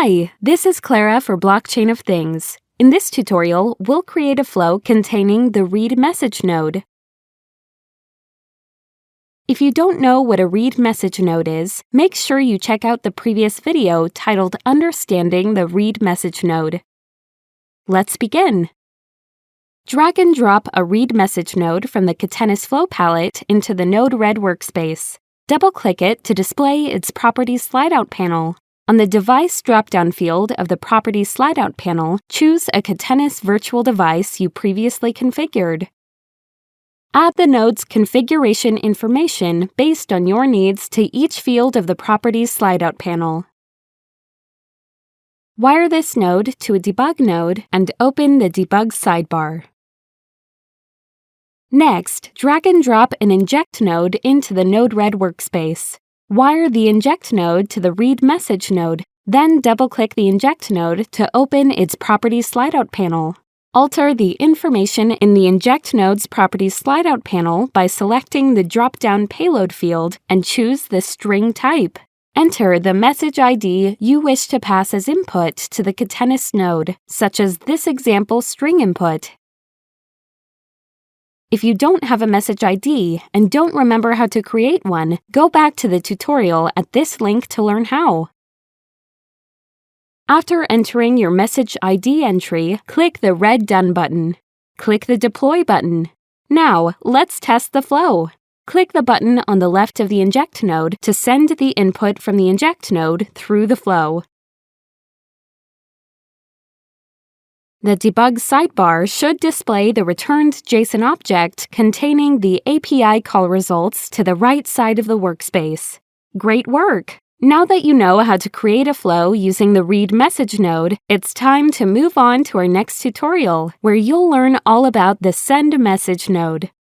Hi, this is Clara for Blockchain of Things. In this tutorial, we'll create a flow containing the read message node. If you don't know what a read message node is, make sure you check out the previous video titled Understanding the Read Message Node. Let's begin. Drag and drop a read message node from the Catenis Flow palette into the Node-RED workspace. Double-click it to display its Properties slide-out panel. On the Device drop-down field of the Properties slide-out panel, choose a Catenis virtual device you previously configured. Add the node's configuration information based on your needs to each field of the Properties slide-out panel. Wire this node to a debug node and open the debug sidebar. Next, drag and drop an inject node into the Node-RED workspace. Wire the inject node to the read message node, then double-click the inject node to open its Properties slide-out panel. Alter the information in the inject node's Properties slide-out panel by selecting the drop-down payload field and choose the string type. Enter the message ID you wish to pass as input to the Catenis node, such as this example string input. If you don't have a message ID and don't remember how to create one, go back to the tutorial at this link to learn how. After entering your message ID entry, click the red Done button. Click the Deploy button. Now, let's test the flow. Click the button on the left of the inject node to send the input from the inject node through the flow. The debug sidebar should display the returned JSON object containing the API call results to the right side of the workspace. Great work! Now that you know how to create a flow using the read message node, it's time to move on to our next tutorial, where you'll learn all about the send message node.